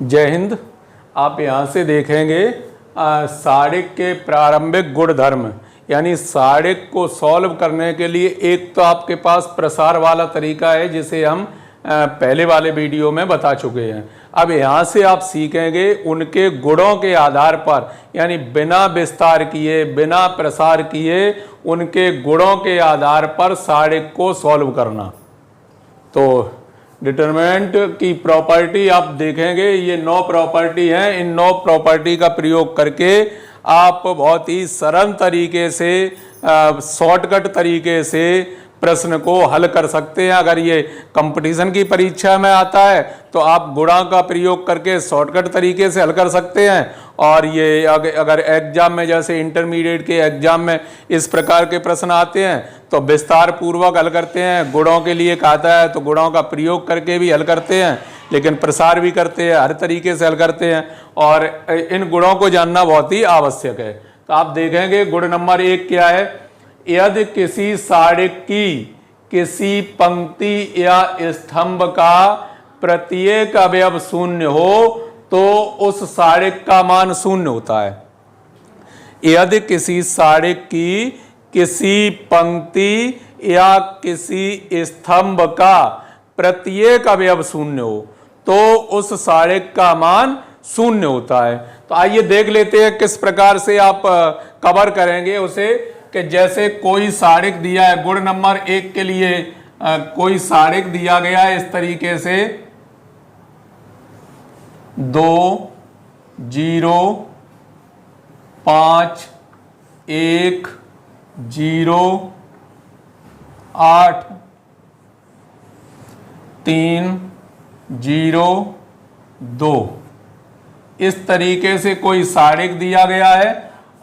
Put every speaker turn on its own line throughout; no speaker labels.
जय हिंद। आप यहाँ से देखेंगे साड़िक के प्रारंभिक गुणधर्म, यानी साड़िक को सॉल्व करने के लिए एक तो आपके पास प्रसार वाला तरीका है जिसे हम पहले वाले वीडियो में बता चुके हैं। अब यहाँ से आप सीखेंगे उनके गुणों के आधार पर, यानी बिना विस्तार किए बिना प्रसार किए उनके गुणों के आधार पर साड़िक को सॉल्व करना। तो डिटरमिनेंट की प्रॉपर्टी आप देखेंगे, ये 9 प्रॉपर्टी हैं। इन 9 प्रॉपर्टी का प्रयोग करके आप बहुत ही सरल तरीके से शॉर्टकट तरीके से प्रश्न को हल कर सकते हैं। अगर ये कंपटीशन की परीक्षा में आता है तो आप गुणा का प्रयोग करके शॉर्टकट तरीके से हल कर सकते हैं, और ये अगर एग्जाम में जैसे इंटरमीडिएट के एग्जाम में इस प्रकार के प्रश्न आते हैं तो विस्तार पूर्वक हल करते हैं। गुणों के लिए कहता है तो गुणों का प्रयोग करके भी हल करते हैं, लेकिन प्रसार भी करते हैं, हर तरीके से हल करते हैं, और इन गुणों को जानना बहुत ही आवश्यक है। तो आप देखेंगे गुण नंबर 1 क्या है। यदि किसी साड़िक की किसी पंक्ति या स्तंभ का प्रत्येक अवयव शून्य हो तो उस साड़िक का मान शून्य होता है। यदि किसी साड़िक की किसी पंक्ति या किसी स्तंभ का प्रत्येक अवयव शून्य हो तो उस साड़िक का मान शून्य होता है। तो आइए देख लेते हैं किस प्रकार से आप कवर करेंगे उसे, कि जैसे कोई साड़िक दिया है। गुण नंबर 1 के लिए कोई साड़िक दिया गया है इस तरीके से 2 0 5 1 0 8 3 0 2, इस तरीके से कोई साड़िक दिया गया है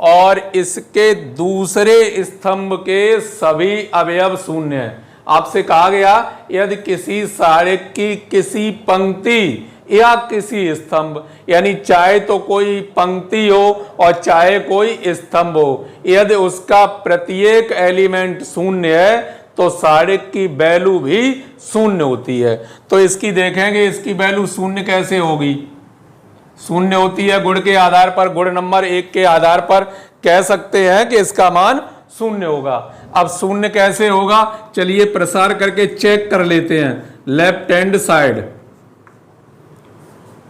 और इसके दूसरे स्तंभ के सभी अवयव शून्य हैं। आपसे कहा गया यदि किसी साड़िक की किसी पंक्ति या किसी स्तंभ, यानी चाहे तो कोई पंक्ति हो और चाहे कोई स्तंभ हो, यदि उसका प्रत्येक एलिमेंट शून्य है तो साड़िक की वैल्यू भी शून्य होती है। तो इसकी देखेंगे इसकी वैल्यू शून्य कैसे होगी। शून्य होती है गुण के आधार पर। गुण नंबर 1 के आधार पर कह सकते हैं कि इसका मान शून्य होगा। अब शून्य कैसे होगा, चलिए प्रसार करके चेक कर लेते हैं। लेफ्ट हैंड साइड,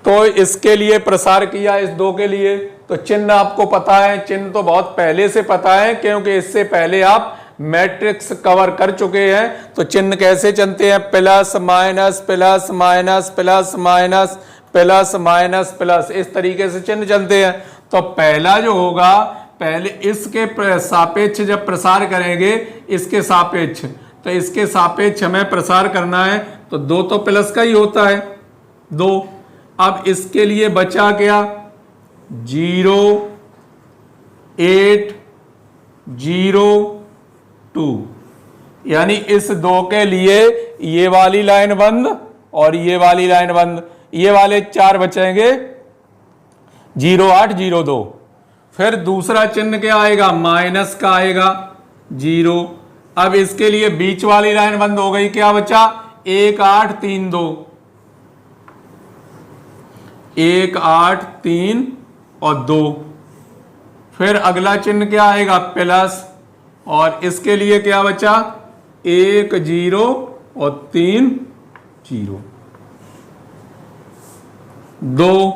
तो इसके लिए प्रसार किया इस 2 के लिए, तो चिन्ह आपको पता है। चिन्ह तो बहुत पहले से पता है क्योंकि इससे पहले आप मैट्रिक्स कवर कर चुके हैं। तो चिन्ह कैसे चलते हैं, plus minus plus minus plus minus plus minus plus, इस तरीके से चिन्ह चलते हैं। तो पहला जो होगा, पहले इसके सापेक्ष जब प्रसार करेंगे, इसके सापेक्ष, तो इसके सापेक्ष हमें प्रसार करना है तो 2 तो प्लस का ही होता है 2। अब इसके लिए बचा क्या, 0 8 0 2, यानी इस 2 के लिए ये वाली लाइन बंद और ये वाली लाइन बंद, ये वाले 4 बचेंगे 0 8 0 2। फिर दूसरा चिन्ह क्या आएगा, माइनस का आएगा 0। अब इसके लिए बीच वाली लाइन बंद हो गई, क्या बचा 1 8 3 2, 1 8 3 और 2। फिर अगला चिन्ह क्या आएगा, प्लस, और इसके लिए क्या बचा 1 0 और 3 0 2।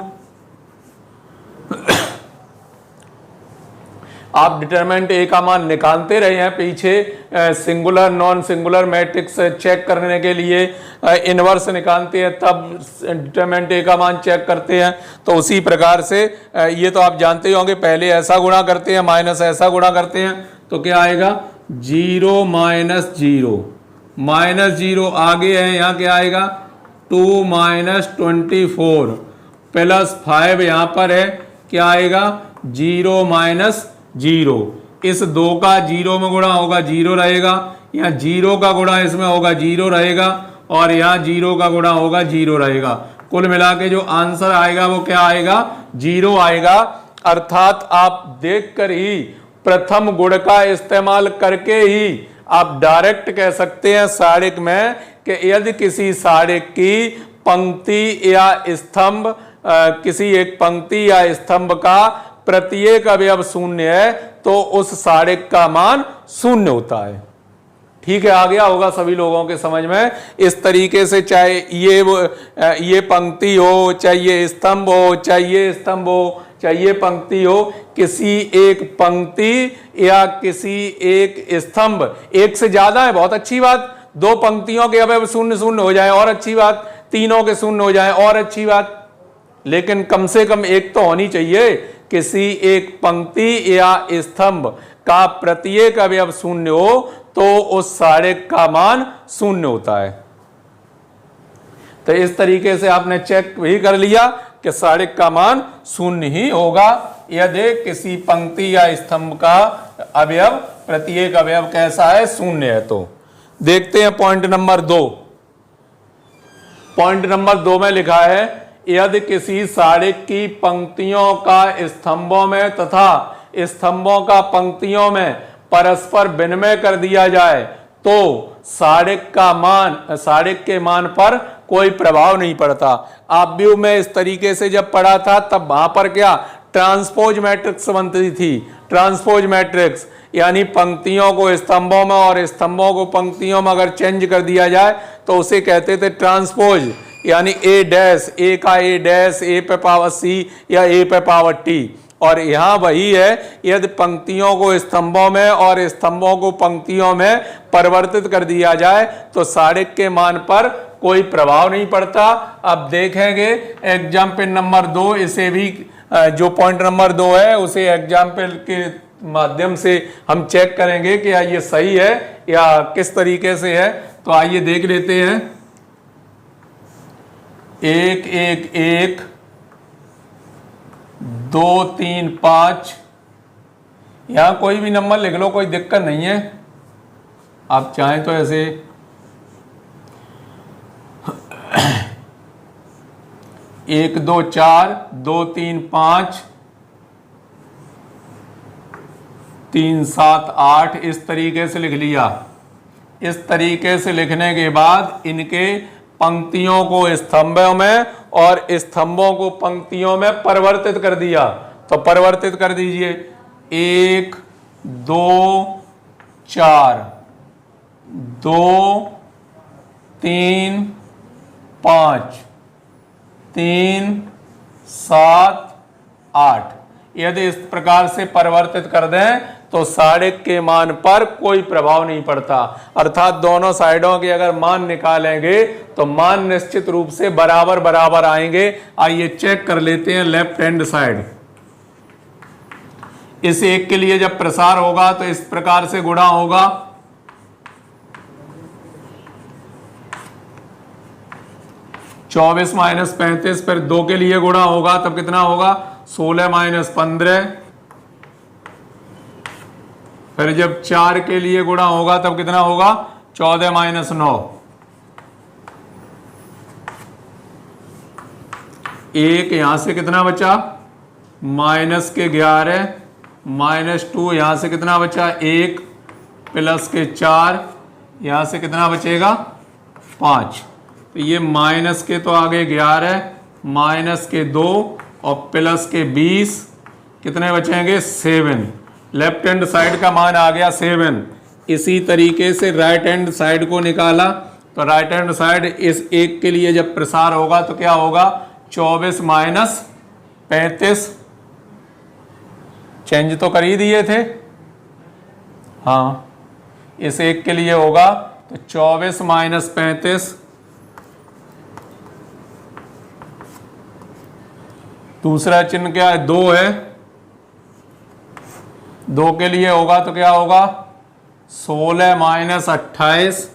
आप डिटरमिनेंट A का मान निकालते रहे हैं पीछे, singular non singular matrix check करने के लिए इनवर्स निकालते हैं, तब डिटरमिनेंट A का मान चेक करते हैं। तो उसी प्रकार से ये तो आप जानते ही होंगे, पहले ऐसा गुणा करते हैं माइनस ऐसा गुणा करते हैं, तो क्या आएगा 0 माइनस 0 माइनस 0, आगे है यहाँ क्या आएगा 2 माइनस 24 प्लस 5, यहाँ पर है क्या आएगा 0 माइनस 0। इस 2 का 0 में गुणा होगा 0 रहेगा, यहाँ 0 का गुणा इसमें होगा 0 रहेगा, और यहाँ 0 का गुणा होगा 0 रहेगा। कुल मिला के जो आंसर आएगा वो क्या आएगा 0 आएगा। अर्थात आप देखकर ही प्रथम गुण का इस्तेमाल करके ही आप डायरेक्ट कह सकते हैं साड़िक में कि यदि किसी साड़िक की पंक्ति या स्तंभ किसी एक पंक्ति या स्तंभ का प्रत्येक अवयव शून्य है तो उस साड़िक का मान शून्य होता है। ठीक है, आ गया होगा सभी लोगों के समझ में। इस तरीके से चाहे ये पंक्ति हो, चाहे ये स्तंभ हो, चाहे ये स्तंभ हो, चाहे ये पंक्ति हो, किसी एक पंक्ति या किसी एक स्तंभ, एक से ज्यादा है बहुत अच्छी बात, दो पंक्तियों के अवयव शून्य शून्य हो जाए और अच्छी बात, तीनों के शून्य हो जाए और अच्छी बात, लेकिन कम से कम एक तो होनी चाहिए। किसी एक पंक्ति या स्तंभ का प्रत्येक अवयव शून्य हो तो उस साड़िक का मान शून्य होता है। तो इस तरीके से आपने चेक भी कर लिया कि साड़िक का मान शून्य ही होगा यदि किसी पंक्ति या स्तंभ का अवयव प्रत्येक अवयव कैसा है, शून्य है। तो देखते हैं पॉइंट नंबर 2। पॉइंट नंबर 2 में लिखा है यदि किसी साड़िक की पंक्तियों का स्तंभों में तथा स्तंभों का पंक्तियों में परस्पर विनिमय कर दिया जाए तो साड़िक के मान पर कोई प्रभाव नहीं पड़ता। आप भी में इस तरीके से जब पढ़ा था तब वहां पर क्या ट्रांसपोज मैट्रिक्स बनती थी। ट्रांसपोज मैट्रिक्स यानी पंक्तियों को स्तंभों में और स्तंभों को पंक्तियों में अगर चेंज कर दिया जाए तो उसे कहते थे ट्रांसपोज, यानी ए डैश, ए का ए डैश, ए पे पावर सी या ए पे पावर टी। और यहाँ वही है, यदि पंक्तियों को स्तंभों में और स्तंभों को पंक्तियों में परिवर्तित कर दिया जाए तो साड़िक के मान पर कोई प्रभाव नहीं पड़ता। अब देखेंगे एग्जाम्पल नंबर 2, इसे भी जो पॉइंट नंबर 2 है उसे एग्जाम्पल के माध्यम से हम चेक करेंगे कि ये सही है या किस तरीके से है। तो आइए देख लेते हैं। 1 1 1 2 3 5, यहां कोई भी नंबर लिख लो, कोई दिक्कत नहीं है। आप चाहें तो ऐसे 1 2 4 2 3 5 3 7 8 इस तरीके से लिख लिया। इस तरीके से लिखने के बाद इनके पंक्तियों को स्तंभों में और स्तंभों को पंक्तियों में परिवर्तित कर दिया। तो परिवर्तित कर दीजिए। 1 2 4 2 3 5 3 7 8, यदि इस प्रकार से परिवर्तित कर दें तो साड़िक के मान पर कोई प्रभाव नहीं पड़ता। अर्थात दोनों साइडों के अगर मान निकालेंगे तो मान निश्चित रूप से बराबर बराबर आएंगे। आइए चेक कर लेते हैं लेफ्ट हैंड साइड। इस एक के लिए जब प्रसार होगा तो इस प्रकार से गुणा होगा। चौबीस माइनस 35, फिर 2 के लिए गुणा होगा तब कितना होगा 16 माइनस 15, फिर जब 4 के लिए गुणा होगा तब कितना होगा 14 माइनस 9। 1 यहां से कितना बचा माइनस के 11, माइनस 2 यहां से कितना बचा 1, प्लस के 4 यहां से कितना बचेगा 5। तो ये माइनस के तो आगे 11, माइनस के 2 और प्लस के 20 कितने बचेंगे 7। लेफ्ट हैंड साइड का मान आ गया 7। इसी तरीके से राइट हैंड साइड को निकाला तो राइट हैंड साइड इस एक के लिए जब प्रसार होगा तो क्या होगा 24 माइनस 35, चेंज तो कर ही दिए थे। हाँ, इस एक के लिए होगा तो 24 माइनस 35, दूसरा चिन्ह क्या है 2 है, 2 के लिए होगा तो क्या होगा 16 माइनस 28,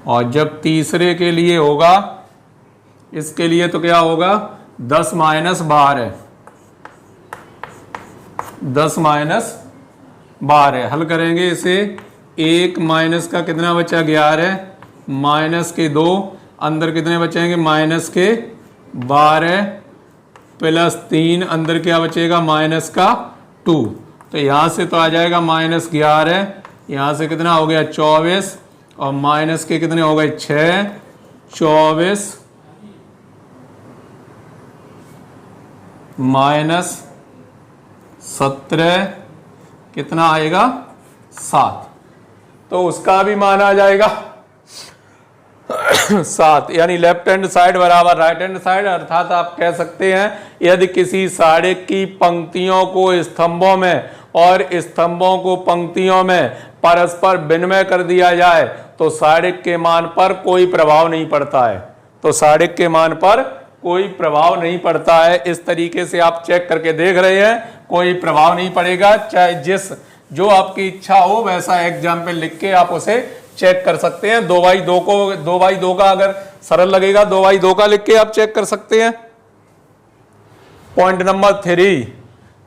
और जब तीसरे के लिए होगा इसके लिए तो क्या होगा 10 माइनस 12, 10 माइनस 12। हल करेंगे इसे। 1 माइनस का कितना बचा 11, माइनस के 2, अंदर कितने बचेंगे माइनस के 12, प्लस 3, अंदर क्या बचेगा माइनस का 2। तो यहाँ से तो आ जाएगा माइनस 11, यहाँ से कितना हो गया 24, और माइनस के कितने हो गए 6, 24 माइनस 17 कितना आएगा 7, तो उसका भी मान आ जाएगा 7, यानी लेफ्ट हैंड साइड बराबर राइट हैंड साइड। अर्थात आप कह सकते हैं यदि किसी साड़िक की पंक्तियों को स्तंभों में और स्तंभों को पंक्तियों में परस्पर विनिमय कर दिया जाए तो साड़िक के मान पर कोई प्रभाव नहीं पड़ता है, तो साड़िक के मान पर कोई प्रभाव नहीं पड़ता है। इस तरीके से आप चेक करके देख रहे हैं, कोई प्रभाव नहीं पड़ेगा। चाहे जिस जो आपकी इच्छा हो वैसा एग्जाम्पल लिख के आप उसे चेक कर सकते हैं। 2/2 को 2/2 का अगर सरल लगेगा 2/2 का लिख के आप चेक कर सकते हैं। पॉइंट नंबर 3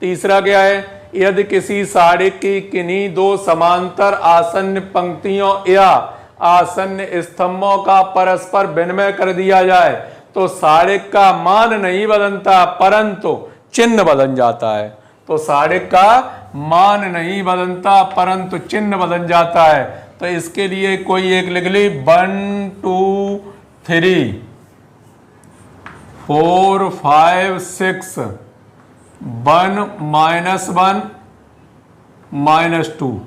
तीसरा क्या है, यदि किसी साड़िक की किन्हीं दो समांतर आसन्न पंक्तियों या आसन्न स्तंभों का परस्पर विनिमय कर दिया जाए तो साड़िक का मान नहीं बदलता परंतु चिन्ह बदल जाता है। तो साड़िक का मान नहीं बदलता परंतु चिन्ह बदल जाता है। तो इसके लिए कोई एक लिख ली 1 2 3 4 5 6 1 -1 -2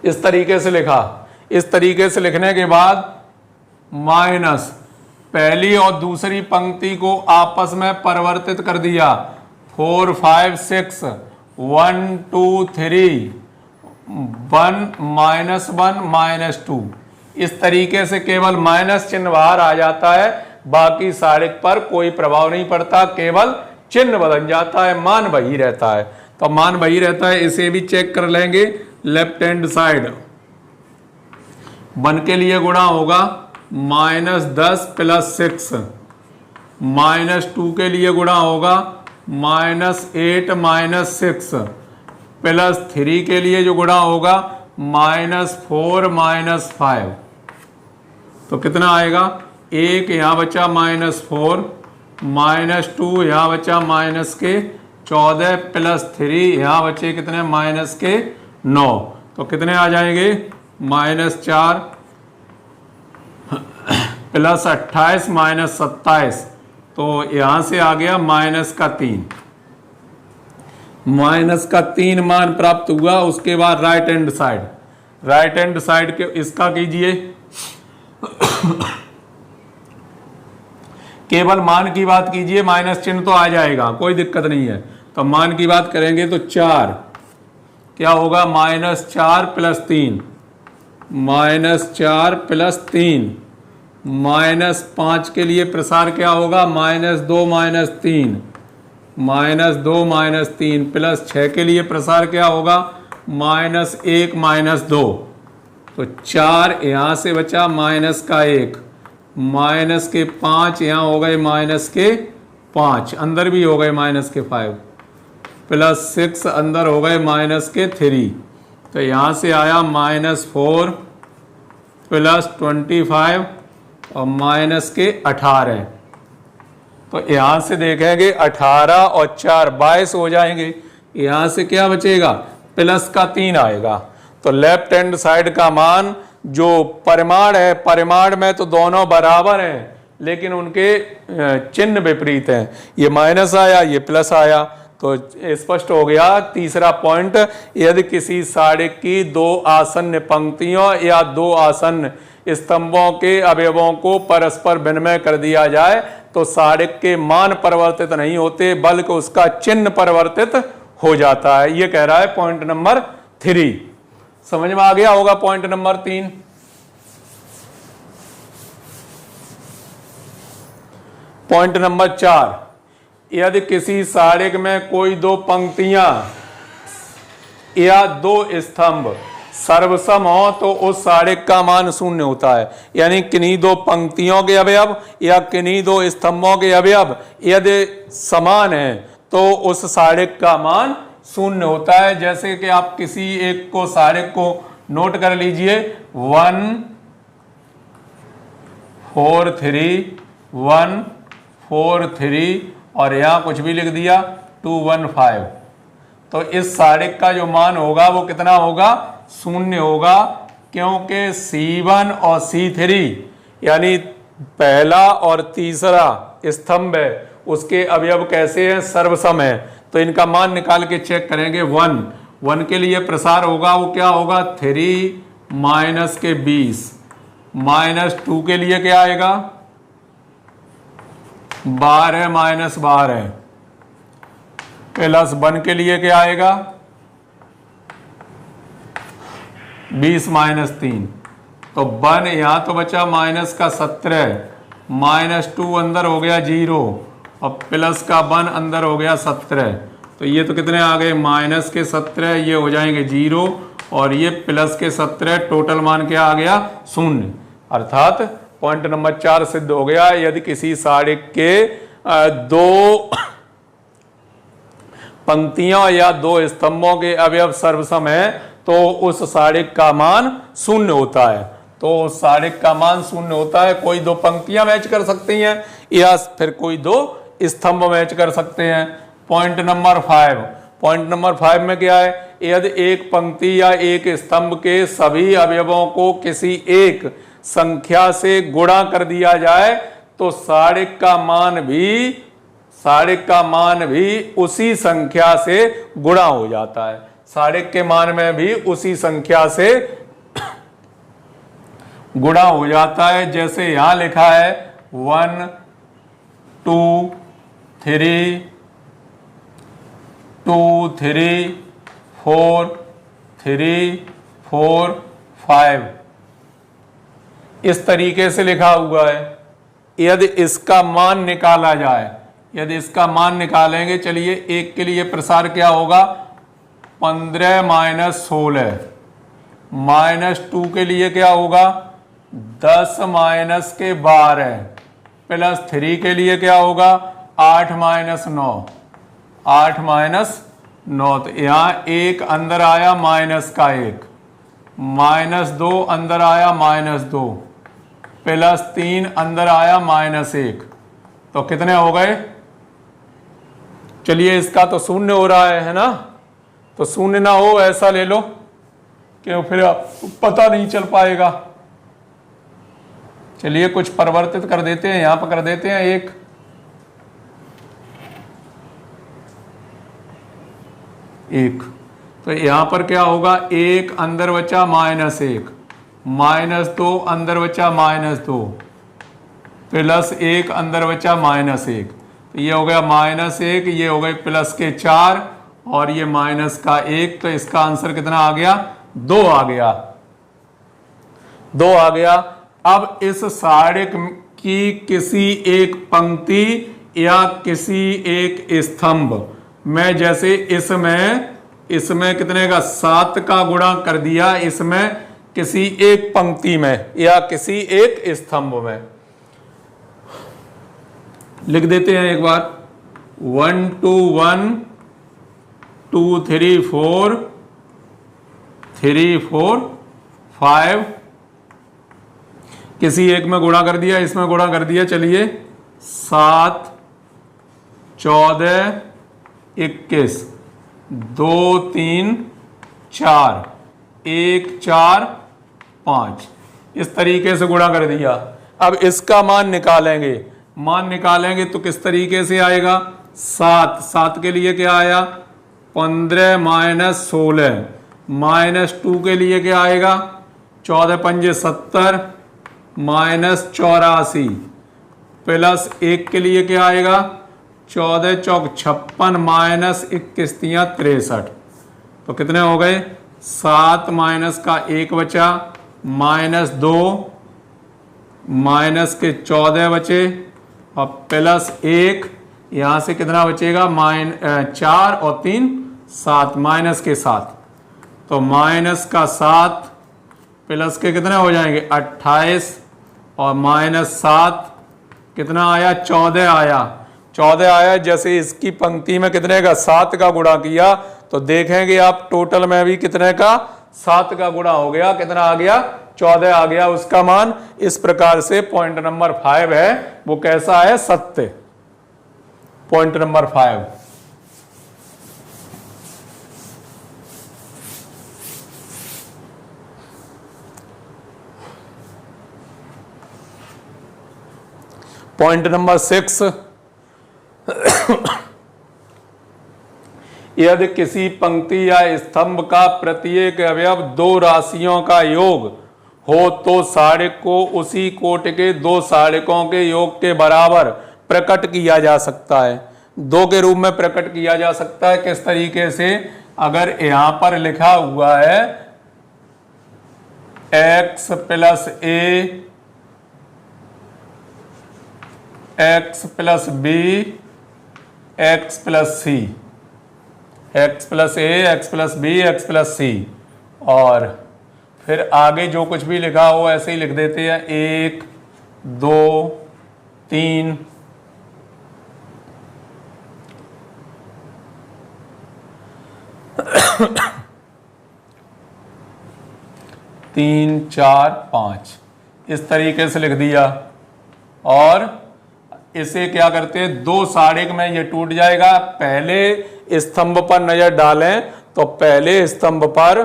इस तरीके से लिखा। इस तरीके से लिखने के बाद माइनस पहली और दूसरी पंक्ति को आपस में परिवर्तित कर दिया 4 5 6 1 2 3 1 -1 -2। इस तरीके से केवल माइनस चिन्ह बाहर आ जाता है, बाकी साड़िक पर कोई प्रभाव नहीं पड़ता, केवल चिन्ह बदल जाता है, मान वही रहता है। तो मान वही रहता है, इसे भी चेक कर लेंगे। लेफ्ट हैंड साइड 1 के लिए गुणा होगा -10 + 6, -2 के लिए गुणा होगा -8 - 6, +3 के लिए जो गुणा होगा -4 - 5। तो कितना आएगा, 1 यहाँ बचा -4, -2 यहाँ बचा -14 +3 यहाँ बचे कितने -9। तो कितने आ जाएंगे -4 +28 -27। तो यहां से आ गया -3 मान प्राप्त हुआ। उसके बाद राइट हैंड साइड के इसका कीजिए। केवल मान की बात कीजिए, माइनस चिन्ह तो आ जाएगा, कोई दिक्कत नहीं है। तो मान की बात करेंगे तो 4 क्या होगा -4 + 3 -4 + 3 -5 के लिए प्रसार क्या होगा -2 - 3 -2 - 3 +6 के लिए प्रसार क्या होगा -1 - 2। तो 4 यहाँ से बचा -1 -5 यहाँ हो गए -5 अंदर भी हो गए -5 +6 अंदर हो गए -3। तो यहाँ से आया -4 +25 और -18। तो यहाँ से देखेंगे 18 और 4 22 हो जाएंगे। यहाँ से क्या बचेगा +3 आएगा। तो लेफ्ट हैंड साइड का मान जो परिमाण है, परिमाण में तो दोनों बराबर हैं लेकिन उनके चिन्ह विपरीत हैं। ये माइनस आया, ये प्लस आया, तो स्पष्ट हो गया। तीसरा पॉइंट, यदि किसी साड़िक की 2 आसन्न पंक्तियों या 2 आसन्न स्तंभों के अवयवों को परस्पर विनिमय कर दिया जाए तो साड़िक के मान परिवर्तित नहीं होते बल्कि उसका चिन्ह परिवर्तित हो जाता है। ये कह रहा है पॉइंट नंबर 3। समझ में आ गया होगा पॉइंट नंबर 3। पॉइंट नंबर 4, यदि किसी साड़िक में कोई 2 पंक्तियां या 2 स्तंभ सर्वसम हो तो उस साड़िक का मान 0 होता है। यानी किन्हीं 2 पंक्तियों के अवयव या किन्हीं 2 स्तंभों के अवयव यदि समान है तो उस साड़िक का मान 0 होता है। जैसे कि आप किसी एक को साड़िक को नोट कर लीजिए 1 4 3 1 4 3 और यहाँ कुछ भी लिख दिया 2 1 5। तो इस साड़िक का जो मान होगा वो कितना होगा शून्य होगा, क्योंकि C1 और C3 यानी पहला और तीसरा स्तंभ है उसके अवयव कैसे हैं, सर्वसम है। तो इनका मान निकाल के चेक करेंगे। 1 के लिए प्रसार होगा, वो क्या होगा 3 माइनस के 20, -2 के लिए क्या आएगा 12 माइनस 12, +1 के लिए क्या आएगा 20 माइनस 3, तो 1 यहां तो बचा माइनस का 17, -2 अंदर हो गया 0 और प्लस का 1 अंदर हो गया 17। तो ये तो कितने आ गए माइनस के 17, ये हो जाएंगे 0 और ये प्लस के 17, टोटल मान क्या आ गया 0। अर्थात पॉइंट नंबर 4 सिद्ध हो गया। यदि किसी सारिक के 2 पंक्तियों या 2 स्तंभों के अवयव सर्वसम है तो उस सारिक का मान 0 होता है। तो सारिक का मान 0 होता है। कोई 2 पंक्तियां मैच कर सकती हैं या फिर कोई 2 स्तंभ मैच कर सकते हैं। पॉइंट नंबर 5 में क्या है, यदि एक पंक्ति या एक स्तंभ के सभी अवयवों को किसी एक संख्या से गुणा कर दिया जाए तो सारिक का मान भी उसी संख्या से गुणा हो जाता है। सारिक के मान में भी उसी संख्या से गुणा हो जाता है। जैसे यहां लिखा है 1 2 3 2 3 4 3 4 5 इस तरीके से लिखा हुआ है। यदि इसका मान निकाला जाए, यदि इसका मान निकालेंगे, चलिए एक के लिए प्रसार क्या होगा 15 माइनस 16, -2 के लिए क्या होगा 10 माइनस के 12, +3 के लिए क्या होगा 8 माइनस 9, 8 माइनस 9। तो यहाँ 1 अंदर आया माइनस का 1, -2 अंदर आया -2, +3 अंदर आया -1। तो कितने हो गए, चलिए इसका तो 0 हो रहा है ना, तो 0 ना हो ऐसा ले लो कि फिर पता नहीं चल पाएगा। चलिए कुछ परिवर्तित कर देते हैं, यहां पर कर देते हैं 1। तो यहां पर क्या होगा 1 अंदर बचा -1, -2 अंदर बचा -2, +1 अंदर बचा -1। तो ये हो गया -1, ये हो गए प्लस के 4 और ये माइनस का 1। तो इसका आंसर कितना आ गया 2 आ गया, 2 आ गया। अब इस सारिक की किसी एक पंक्ति या किसी एक स्तंभ में, जैसे इसमें कितने का 7 का गुणा कर दिया, इसमें किसी एक पंक्ति में या किसी एक स्तंभ में लिख देते हैं एक बार 1 2 1 2 3 4 3 4 5 किसी एक में गुणा कर दिया, इसमें गुणा कर दिया। चलिए 7 14 21 2 3 4 1 4 5 इस तरीके से गुणा कर दिया। अब इसका मान निकालेंगे तो किस तरीके से आएगा 7 के लिए क्या आया 15 माइनस 16, -2 के लिए क्या आएगा 14 पंजे 70 -84, +1 के लिए क्या आएगा 14 चौक 56 -21 63। तो कितने हो गए 7 माइनस का 1 बचा, -2 माइनस के 14 बचे और +1 यहां से कितना बचेगा 4 और 3 7 माइनस के 7। तो माइनस का 7 प्लस के कितने हो जाएंगे 28 और -7 कितना आया 14 आया। जैसे इसकी पंक्ति में कितने का 7 का गुणा किया तो देखेंगे आप टोटल में भी कितने का 7 का गुणा हो गया, कितना आ गया 14 आ गया उसका मान। इस प्रकार से पॉइंट नंबर 5 है वो कैसा है सत्य। पॉइंट नंबर 5 पॉइंट नंबर 6, यदि किसी पंक्ति या स्तंभ का प्रत्येक अवयव दो राशियों का योग हो तो सारिक को उसी कोटि के दो सारिकों के योग के बराबर प्रकट किया जा सकता है। दो के रूप में प्रकट किया जा सकता है। किस तरीके से? अगर यहां पर लिखा हुआ है x plus a x plus b x plus c, x plus a x plus b x plus c, और फिर आगे जो कुछ भी लिखा हो ऐसे ही लिख देते हैं 1 2 3 3 4 5 इस तरीके से लिख दिया। और इसे क्या करते हैं, दो सारिक में ये टूट जाएगा। पहले स्तंभ पर नजर डालें तो पहले स्तंभ पर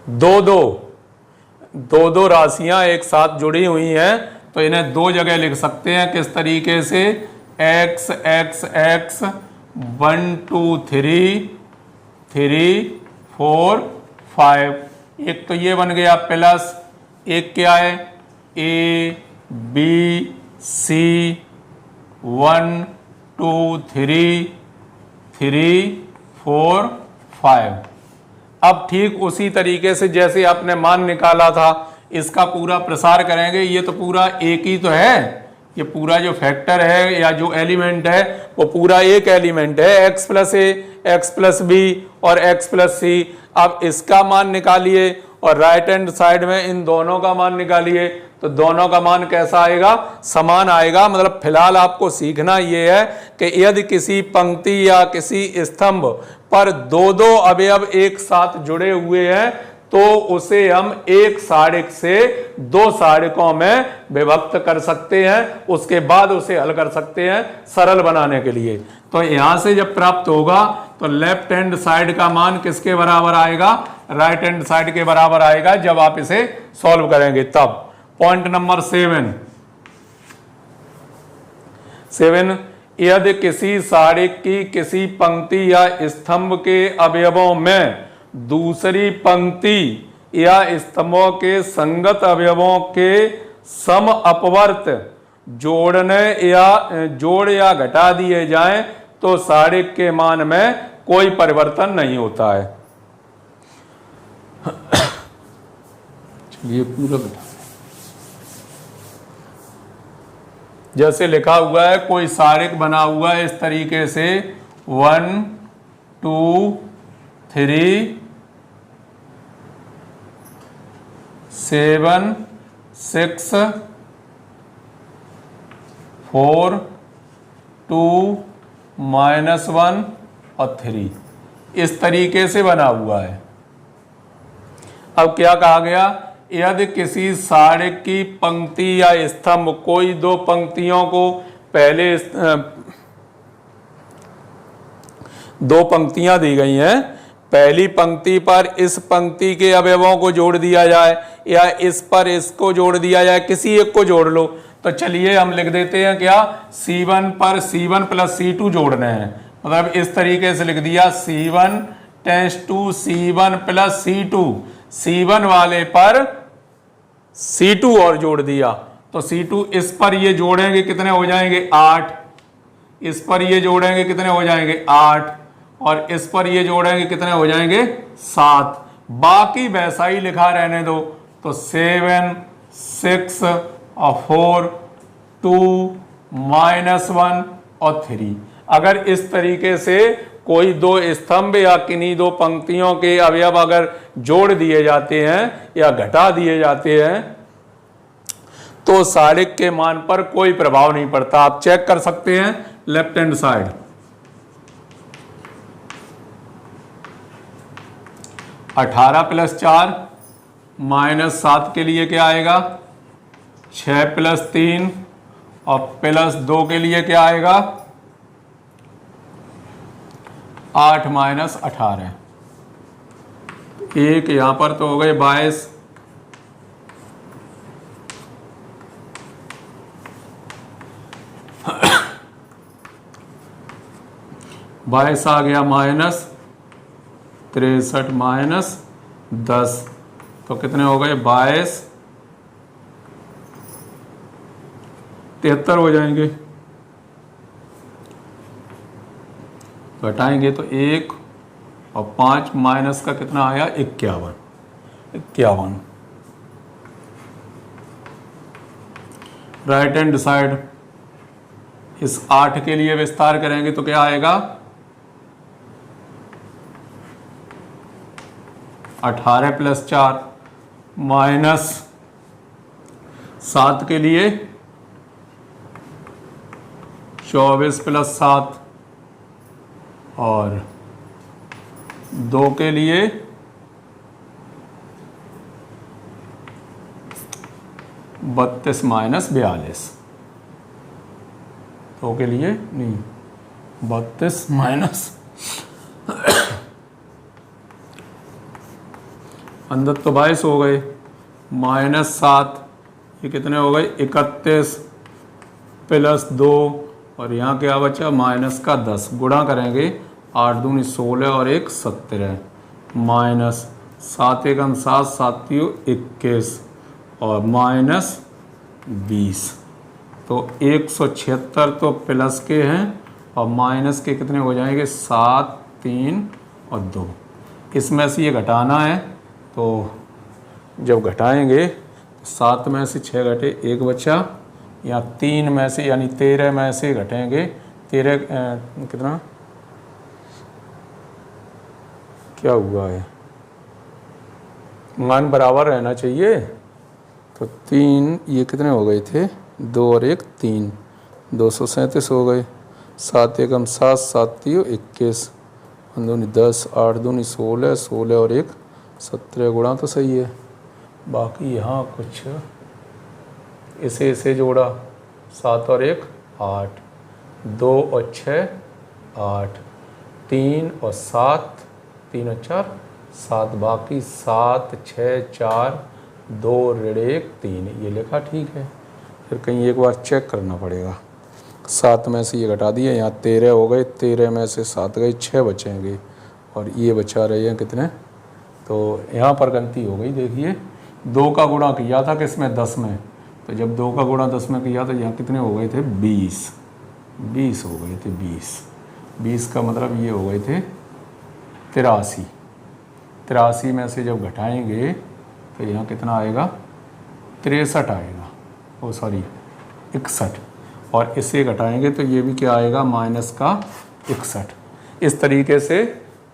दो राशियां एक साथ जुड़ी हुई हैं, तो इन्हें दो जगह लिख सकते हैं। किस तरीके से? x x x 1 2 3 3 4 5। एक तो ये बन गया प्लस, एक क्या है a b c 1 2 3 3 4 5। अब ठीक उसी तरीके से जैसे आपने मान निकाला था इसका पूरा प्रसार करेंगे। ये तो पूरा एक ही तो है, ये पूरा जो फैक्टर है या जो एलिमेंट है वो पूरा एक एलिमेंट है, x plus a x plus B और x प्लस सी। अब इसका मान निकालिए और राइट हैंड साइड में इन दोनों का मान निकालिए, तो दोनों का मान कैसा आएगा? समान आएगा। मतलब फिलहाल आपको सीखना ये है कि यदि किसी पंक्ति या किसी स्तंभ पर दो दो अवयव एक साथ जुड़े हुए हैं तो उसे हम एक सारिक से दो सारिकों में विभक्त कर सकते हैं, उसके बाद उसे हल कर सकते हैं सरल बनाने के लिए। तो यहां से जब प्राप्त होगा तो लेफ्ट हैंड साइड का मान किसके बराबर आएगा? राइट हैंड साइड के बराबर आएगा जब आप इसे सॉल्व करेंगे तब। पॉइंट नंबर 7, यदि किसी सारिक की किसी पंक्ति या स्तंभ के अवयवों में दूसरी पंक्ति या स्तंभों के संगत अवयवों के सम अपवर्त जोड़ या घटा दिए जाएं तो सारिक के मान में कोई परिवर्तन नहीं होता है। चलिए पूरा बता, जैसे लिखा हुआ है कोई सारिक बना हुआ है इस तरीके से 1 2 3 7 6 4 2 -1 और 3 इस तरीके से बना हुआ है। अब क्या कहा गया? यदि किसी सारिक की पंक्ति या स्तंभ, कोई दो पंक्तियों को पहले दो पंक्तियां दी गई हैं, पहली पंक्ति पर इस पंक्ति के अवयवों को जोड़ दिया जाए या इस पर इसको जोड़ दिया जाए, किसी एक को जोड़ लो। तो चलिए हम लिख देते हैं क्या, C1 पर C1 प्लस C2 जोड़ने हैं। मतलब इस तरीके से लिख दिया C1 tense to C1 plus C2, C1 वाले पर C2 और जोड़ दिया तो C2 इस पर ये जोड़ेंगे कितने हो जाएंगे 8, इस पर ये जोड़ेंगे कितने हो जाएंगे 8 और इस पर ये जोड़ेंगे कितने हो जाएंगे 7। बाकी वैसा ही लिखा रहने दो। तो 7 6 और 4 2 -1 और 3। अगर इस तरीके से कोई दो स्तंभ या किन्हीं दो पंक्तियों के अवयव अगर जोड़ दिए जाते हैं या घटा दिए जाते हैं तो सारिक के मान पर कोई प्रभाव नहीं पड़ता। आप चेक कर सकते हैं लेफ्ट हैंड साइड। 18 + 4 -7 के लिए क्या आएगा 6 + 3 और +2 के लिए क्या आएगा 8 - 18। एक यहां पर तो हो गए 22 22 आ गया माइनस 63 माइनस 10, तो कितने हो गए 22 73 हो जाएंगे। घटाएंगे तो 1 और 5 माइनस का कितना आया 51। राइट हैंड साइड इस 8 के लिए विस्तार करेंगे तो क्या आएगा 18 + 4 माइनस 7 के लिए 24 + 7 और 2 के लिए 32 माइनस 42, 2 के लिए नहीं 32 माइनस अंदर तो 22 हो गए माइनस 7, ये कितने हो गए 31 + 2 और यहाँ क्या बचा माइनस का 10, गुणा करेंगे 8 दूनी 16 और 1 17 माइनस 7 एकम 7 7 21 और माइनस 20, तो 176 तो प्लस के हैं और माइनस के कितने हो जाएंगे 7 3 और 2। इसमें से ये घटाना है तो जब घटाएंगे 7 में से 6 घटे 1 बचा, या 3 में से यानी 13 में से घटेंगे 13 कितना क्या हुआ है, मान बराबर रहना चाहिए, तो 3 ये कितने हो गए थे 2 और 1 3, 237 हो गए, 7 एकम 7 7 21 दूनी 10 8 दूनी 16 16 और 1 17 गुणा तो सही है। बाकी यहाँ कुछ इसे जोड़ा 7 और 1 8, 2 और 6 8, 3 और 7 3 और 4 7, बाकी 7 6 4 2 ऋण 1 3, ये लिखा ठीक है। फिर कहीं एक बार चेक करना पड़ेगा, 7 में से ये घटा दिए, यहाँ 13 हो गए, 13 में से 7 गए 6 बचेंगे और ये बचा रहे हैं कितने, तो यहाँ पर गलती हो गई। देखिए 2 का गुणा किया था किसमें 10 में, तो जब 2 का गुणा 10 में किया तो यहाँ कितने हो गए थे 20 हो गए थे 20 का मतलब ये हो गए थे 83 में से जब घटाएंगे तो यहाँ कितना आएगा 63 आएगा, ओ सॉरी 61, और इससे घटाएंगे तो ये भी क्या आएगा माइनस का 61। इस तरीके से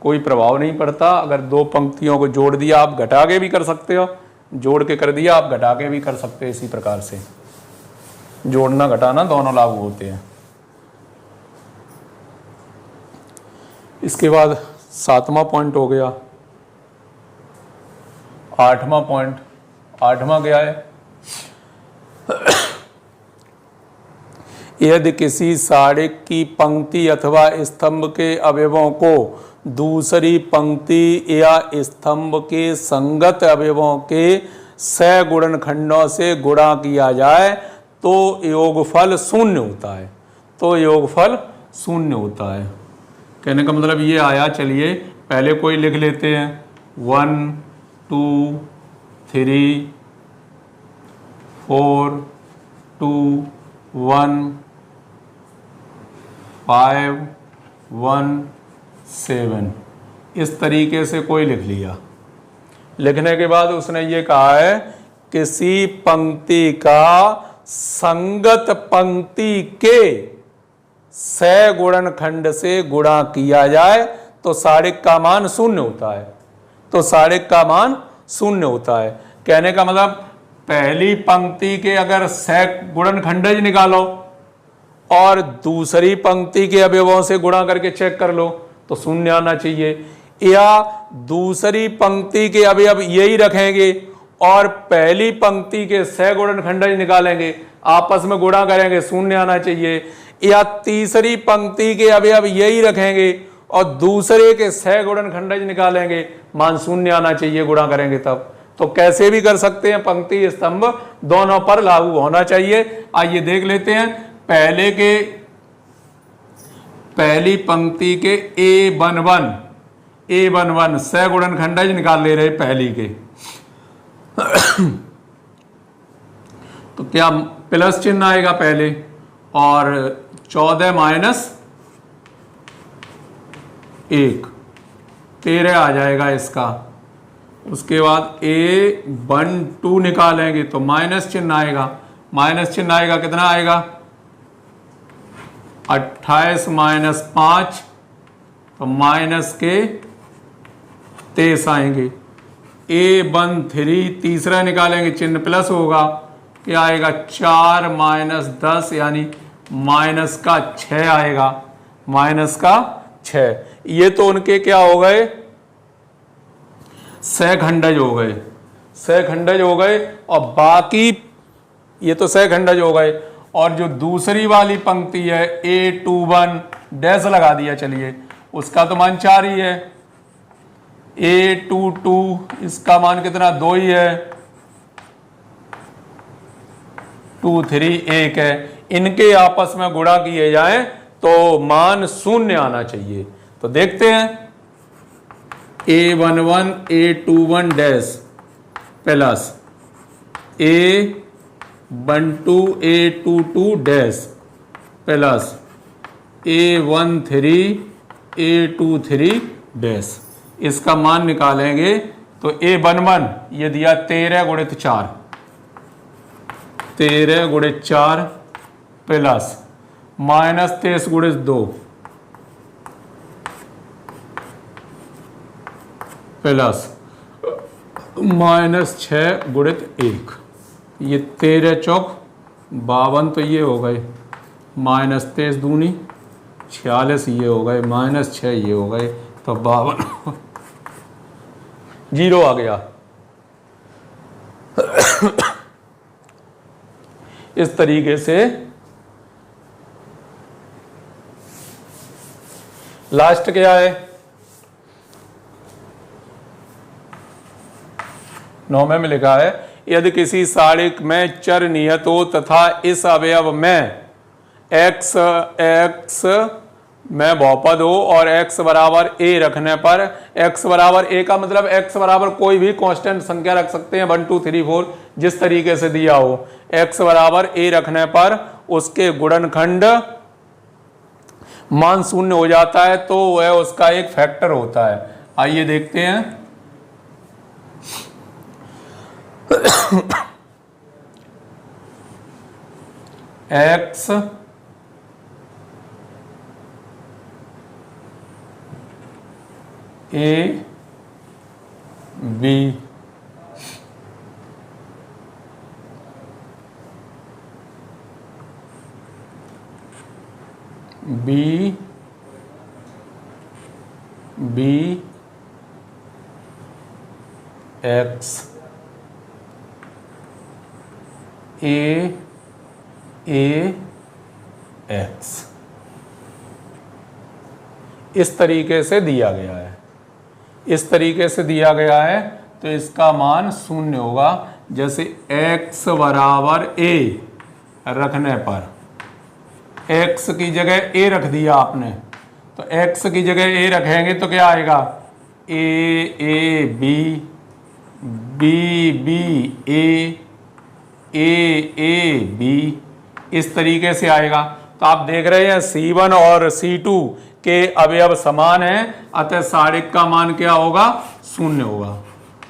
कोई प्रभाव नहीं पड़ता, अगर 2 पंक्तियों को जोड़ दिया आप घटा के भी कर सकते हो, जोड़ के कर दिया आप घटा के भी कर सकते हो, इसी प्रकार से जोड़ना घटाना दोनों लागू होते हैं। इसके बाद 7वां पॉइंट हो गया। 8वां पॉइंट, 8वां क्या है, यदि किसी साड़िक की पंक्ति अथवा स्तंभ के अवयवों को दूसरी पंक्ति या स्तंभ के संगत अवयवों के सगुणनखंडों से गुणा किया जाए तो योगफल शून्य होता है, तो योगफल शून्य होता है। कहने का मतलब ये आया, चलिए पहले कोई लिख लेते हैं 1 2 3 4 2 1 5 1 7, इस तरीके से कोई लिख लिया। लिखने के बाद उसने ये कहा है किसी पंक्ति का संगत पंक्ति के सगुणनखंड से गुणा किया जाए तो साड़िक का मान शून्य होता है, तो साड़िक का मान शून्य होता है। कहने का मतलब पहली पंक्ति के अगर सगुणनखंडज निकालो और दूसरी पंक्ति के अवयवों से गुणा करके चेक कर लो तो शून्य आना चाहिए, या दूसरी पंक्ति के अवयव यही रखेंगे और पहली पंक्ति के सगुणनखंडज निकालेंगे, आपस में गुणा करेंगे, शून्य आना चाहिए, या तीसरी पंक्ति के अवयव यही रखेंगे और दूसरे के सगुणनखंडज निकालेंगे, मान शून्य आना चाहिए, गुणा करेंगे तब। तो कैसे भी कर सकते हैं, पंक्ति स्तंभ दोनों पर लागू होना चाहिए। आइए देख लेते हैं। पहले के पहली पंक्ति के A11 सह गुणनखंड निकाल ले रहे पहली के। तो क्या प्लस चिन्ह आएगा पहले, और 14 माइनस 1 13 आ जाएगा इसका। उसके बाद A12 निकालेंगे तो माइनस चिन्ह आएगा, कितना आएगा 28 माइनस 5 तो माइनस के 23 आएंगे। A13 तीसरा निकालेंगे, चिन्ह प्लस होगा, क्या आएगा 4 माइनस 10 यानी माइनस का 6 आएगा, माइनस का 6। ये तो उनके क्या हो गए, सहखंडज हो गए, और बाकी ये तो सहखंडज हो गए। और जो दूसरी वाली पंक्ति है A21 डैश लगा दिया, चलिए उसका तो मान 4 ही है। A22 इसका मान कितना 2 ही है, 2 3 1 है। इनके आपस में गुणा किए जाएं तो मान 0 आना चाहिए। तो देखते हैं A11 A21 dash plus A12 A22 dash plus A13 A23 dash. इसका मान निकालेंगे तो A11 ये दिया 13 गुणित 4, 13 गुणित 4 प्लस माइनस 23 गुणित 2 प्लस माइनस 6 गुणित 1, ये 13 चौक 52 तो ये हो गए, माइनस 23 दूनी 46 ये हो गए, माइनस 6 ये हो गए, तो 52 जीरो आ गया। इस तरीके से लास्ट क्या है 9 में लिखा है, यदि किसी सारिक में चर नियत हो तथा इस अवयव में x में बहुपद हो और x बराबर a रखने पर, x बराबर a का मतलब x बराबर कोई भी कांस्टेंट संख्या रख सकते हैं 1 2 3 4 जिस तरीके से दिया हो, x बराबर a रखने पर उसके गुणनखंड मान 0 हो जाता है, तो वह उसका एक फैक्टर होता है। आइए देखते हैं। x a b b b x a x इस तरीके से दिया गया है, इस तरीके से दिया गया है, तो इसका मान 0 होगा। जैसे x बराबर a रखने पर, x की जगह a रख दिया आपने, तो x की जगह a रखेंगे तो क्या आएगा a b b a b इस तरीके से आएगा। तो आप देख रहे हैं C1 और C2 के अवयव समान हैं, अतः सारिक का मान क्या होगा 0 होगा,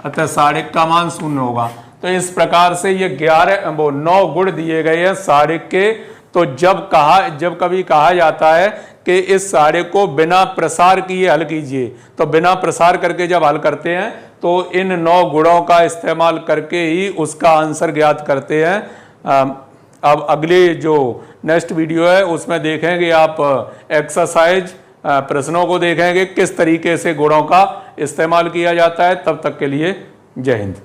अतः सारिक का मान 0 होगा। तो इस प्रकार से ये 9 गुण दिए गए हैं सारिक के। तो जब कभी कहा जाता है कि इस सारिक को बिना प्रसार किए हल कीजिए, तो बिना प्रसार करके जब हल करते हैं तो इन 9 गुणों का इस्तेमाल करके ही उसका आंसर ज्ञात करते हैं। अब अगले जो नेक्स्ट वीडियो है उसमें देखेंगे आप एक्सरसाइज, प्रश्नों को देखेंगे किस तरीके से गुणों का इस्तेमाल किया जाता है। तब तक के लिए जय हिंद।